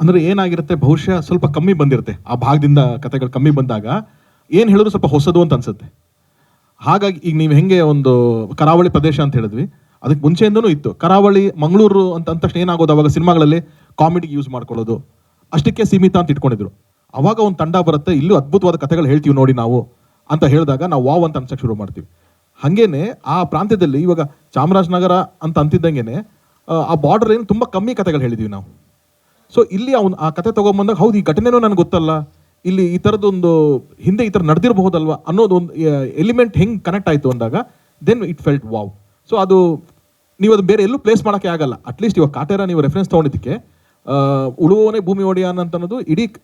ಅಂದರೆ ಏನಾಗಿರುತ್ತೆ, ಬಹುಶಃ ಸ್ವಲ್ಪ ಕಮ್ಮಿ ಬಂದಿರುತ್ತೆ ಆ ಭಾಗದಿಂದ ಕಥೆಗಳು ಕಮ್ಮಿ ಬಂದಾಗ ಏನು ಹೇಳಿದ್ರು ಸ್ವಲ್ಪ ಹೊಸದು ಅಂತ ಅನ್ಸುತ್ತೆ. ಹಾಗಾಗಿ ಈಗ ನೀವು ಹೆಂಗೆ ಒಂದು ಕರಾವಳಿ ಪ್ರದೇಶ ಅಂತ ಹೇಳಿದ್ವಿ, ಅದಕ್ಕೆ ಮುಂಚೆಯಿಂದನೂ ಇತ್ತು. ಕರಾವಳಿ ಮಂಗಳೂರು ಅಂತ ಅಂದ ತಕ್ಷಣ ಏನಾಗೋದು, ಅವಾಗ ಸಿನಿಮಾಗಳಲ್ಲಿ ಕಾಮಿಡಿಗೆ ಯೂಸ್ ಮಾಡ್ಕೊಳ್ಳೋದು, ಅಷ್ಟಕ್ಕೆ ಸೀಮಿತ ಅಂತ ಇಟ್ಕೊಂಡಿದ್ರು. ಅವಾಗ ಒಂದು ತಂಡ ಬರುತ್ತೆ, ಇಲ್ಲೂ ಅದ್ಭುತವಾದ ಕಥೆಗಳು ಹೇಳ್ತೀವಿ ನೋಡಿ ನಾವು ಅಂತ ಹೇಳಿದಾಗ ನಾವು ವಾವ್ ಅಂತ ಅನ್ಸಕ್ಕೆ ಶುರು ಮಾಡ್ತೀವಿ. ಹಾಗೇನೆ ಆ ಪ್ರಾಂತ್ಯದಲ್ಲಿ ಇವಾಗ ಚಾಮರಾಜನಗರ ಅಂತ ಅಂತಿದ್ದಂಗೆನೆ ಆ ಬಾರ್ಡರ್ ಏನು ತುಂಬ ಕಮ್ಮಿ ಕಥೆಗಳು ಹೇಳಿದ್ವಿ ನಾವು. ಸೊ ಇಲ್ಲಿ ಅವ್ನು ಆ ಕತೆ ತೊಗೊಂಬಂದಾಗ ಹೌದು ಈ ಘಟನೆನೂ ನನಗೆ ಗೊತ್ತಲ್ಲ, ಇಲ್ಲಿ ಈ ಥರದೊಂದು ಹಿಂದೆ ಈ ಥರ ನಡೆದಿರಬಹುದಲ್ವ ಅನ್ನೋದು ಒಂದು ಎಲಿಮೆಂಟ್ ಹೆಂಗೆ ಕನೆಕ್ಟ್ ಆಯಿತು ಅಂದಾಗ then it felt wow. So ಅದು ನೀವು ಅದು ಬೇರೆ ಎಲ್ಲೂ ಪ್ಲೇಸ್ ಮಾಡೋಕ್ಕೆ ಆಗಲ್ಲ. ಅಟ್ಲೀಸ್ಟ್ ಇವಾಗ ಕಾಟೇರ ನೀವು ರೆಫರೆನ್ಸ್ ತೊಗೊಂಡಿದ್ದಕ್ಕೆ ಉಳುವವನೇ ಭೂಮಿ ಒಡೆಯಾನ ಅಂತ ಅನ್ನೋದು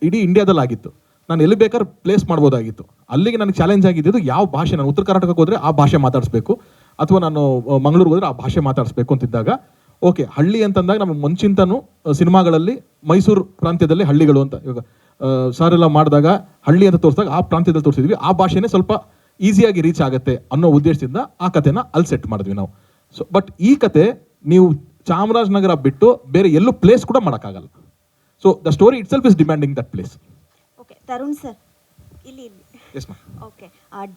ಇಡೀ ಇಂಡಿಯಾದಲ್ಲಿ ಆಗಿತ್ತು. ನಾನು ಎಲ್ಲಿ ಬೇಕಾದ್ರೆ ಪ್ಲೇಸ್ ಮಾಡ್ಬೋದಾಗಿತ್ತು. ಅಲ್ಲಿಗೆ ನನಗೆ ಚಾಲೆಂಜ್ ಆಗಿದ್ದು ಯಾವ ಭಾಷೆ, ನಾನು ಉತ್ತರ ಕರ್ನಾಟಕಕ್ಕೆ ಹೋದರೆ ಆ ಭಾಷೆ ಮಾತಾಡಿಸ್ಬೇಕು, ಅಥವಾ ನಾನು ಮಂಗಳೂರಿಗೆ ಹೋದರೆ ಆ ಭಾಷೆ ಮಾತಾಡಿಸ್ಬೇಕು ಅಂತಿದ್ದಾಗ ಓಕೆ ಹಳ್ಳಿ ಅಂತಂದಾಗ ನಮಗೆ ಮುಂಚಿಂತನೂ ಸಿನಿಮಾಗಳಲ್ಲಿ ಮೈಸೂರು ಪ್ರಾಂತ್ಯದಲ್ಲಿ ಹಳ್ಳಿಗಳು ಅಂತ ಇವಾಗ ಸಾರ್ ಎಲ್ಲ ಮಾಡಿದಾಗ ಹಳ್ಳಿ ಅಂತ ತೋರಿಸಿದಾಗ ಆ ಪ್ರಾಂತ್ಯದಲ್ಲಿ ತೋರಿಸಿದ್ವಿ, ಆ ಭಾಷೆನೇ ಸ್ವಲ್ಪ ಈಸಿಯಾಗಿ ರೀಚ್ ಆಗುತ್ತೆ ಅನ್ನೋ ಉದ್ದೇಶದಿಂದ ಆ ಕಥೆನ ಅಲ್ಲಿ ಸೆಟ್ ಮಾಡಿದ್ವಿ ನಾವು. ಸೊ ಬಟ್ ಈ ಕತೆ ನೀವು ಚಾಮರಾಜನಗರ ಬಿಟ್ಟು ಬೇರೆ ಎಲ್ಲೂ ಪ್ಲೇಸ್ ಕೂಡ ಮಾಡೋಕ್ಕಾಗಲ್ಲ. So the story it self is demanding that place. Okay Tarun sir, ಇಲ್ಲಿ ಎಸ್ ಮಾ. ಓಕೆ,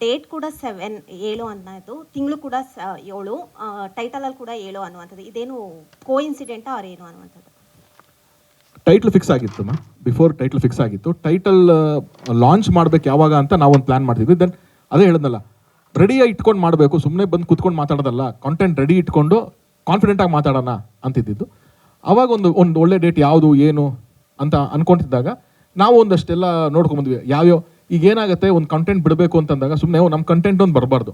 ಡೇಟ್ ಕೂಡ 7 ಅನ್ನೋದು, ತಿಂಗಳು ಕೂಡ 7, ಟೈಟಲಲ್ಲಿ ಕೂಡ 7 ಅನ್ನುವಂಥದ್ದು, ಇದೇನು ಕೋ ಇನ್ಸಿಡೆಂಟಾ ಅವ್ರು ಏನು ಅನ್ನುವಂಥದ್ದು? ಟೈಟಲ್ ಫಿಕ್ಸ್ ಆಗಿತ್ತು ಮಾ, ಬಿಫೋರ್ ಟೈಟಲ್ ಫಿಕ್ಸ್ ಆಗಿತ್ತು. ಟೈಟಲ್ ಲಾಂಚ್ ಮಾಡ್ಬೇಕು ಯಾವಾಗ ಅಂತ ನಾವೊಂದು ಪ್ಲಾನ್ ಮಾಡ್ತಿದ್ವಿ. ದೆನ್ ಅದೇ ಹೇಳಿದ್ನಲ್ಲ, ರೆಡಿಯಾಗಿ ಇಟ್ಕೊಂಡು ಮಾಡಬೇಕು, ಸುಮ್ಮನೆ ಬಂದು ಕುತ್ಕೊಂಡು ಮಾತಾಡೋದಲ್ಲ, ಕಾಂಟೆಂಟ್ ರೆಡಿ ಇಟ್ಕೊಂಡು ಕಾನ್ಫಿಡೆಂಟಾಗಿ ಮಾತಾಡೋಣ ಅಂತಿದ್ದು. ಅವಾಗ ಒಂದು ಒಳ್ಳೆ ಡೇಟ್ ಯಾವುದು ಏನು ಅಂತ ಅನ್ಕೊಂತಿದ್ದಾಗ ನಾವು ಒಂದಷ್ಟೆಲ್ಲ ನೋಡ್ಕೊಂಬಂದ್ವಿ. ಯಾವ್ಯಾವ ಈಗ ಏನಾಗುತ್ತೆ, ಒಂದು ಕಂಟೆಂಟ್ ಬಿಡಬೇಕು ಅಂತಂದಾಗ ಸುಮ್ಮನೆ ನಮ್ಮ ಕಂಟೆಂಟ್ ಒಂದು ಬರಬಾರ್ದು,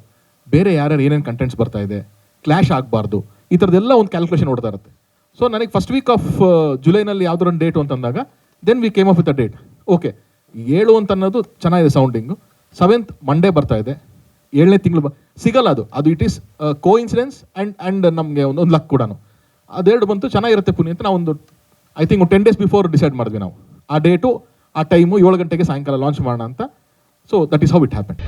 ಬೇರೆ ಯಾರ್ಯಾರು ಏನೇನು ಕಂಟೆಂಟ್ಸ್ ಬರ್ತಾ ಇದೆ, ಕ್ಲಾಶ್ ಆಗಬಾರ್ದು, ಈ ಥರದ್ದೆಲ್ಲ ಒಂದು ಕ್ಯಾಲ್ಕುಲೇಷನ್ ಓಡ್ತಾ ಇರುತ್ತೆ. ಸೊ ನನಗೆ ಫಸ್ಟ್ ವೀಕ್ ಆಫ್ ಜುಲೈನಲ್ಲಿ ಯಾವ್ದಾರ ಒಂದು ಡೇಟು ಅಂತಂದಾಗ then we came up with a date. Okay 7 ಅಂತ ಅನ್ನೋದು ಚೆನ್ನಾಗಿದೆ ಸೌಂಡಿಂಗು. 7th ಮಂಡೇ ಬರ್ತಾ ಇದೆ, 7ನೇ ತಿಂಗಳು ಸಿಗಲ್ಲ ಅದು it is coincidence and ನಮಗೆ ಒಂದು ಲಕ್ ಕೂಡ. ಅದೆರಡು ಬಂತು, ಚೆನ್ನಾಗಿರುತ್ತೆ ಪುನಿ ಅಂತ ನಾವು I think 10 days before decide ಮಾಡಿದ್ವಿ ನಾವು ಆ ಡೇಟು, ಆ ಟೈಮು 7 ಗಂಟೆಗೆ ಸಾಯಂಕಾಲ ಲಾಂಚ್ ಮಾಡೋಣ ಅಂತ. So that is how it happen.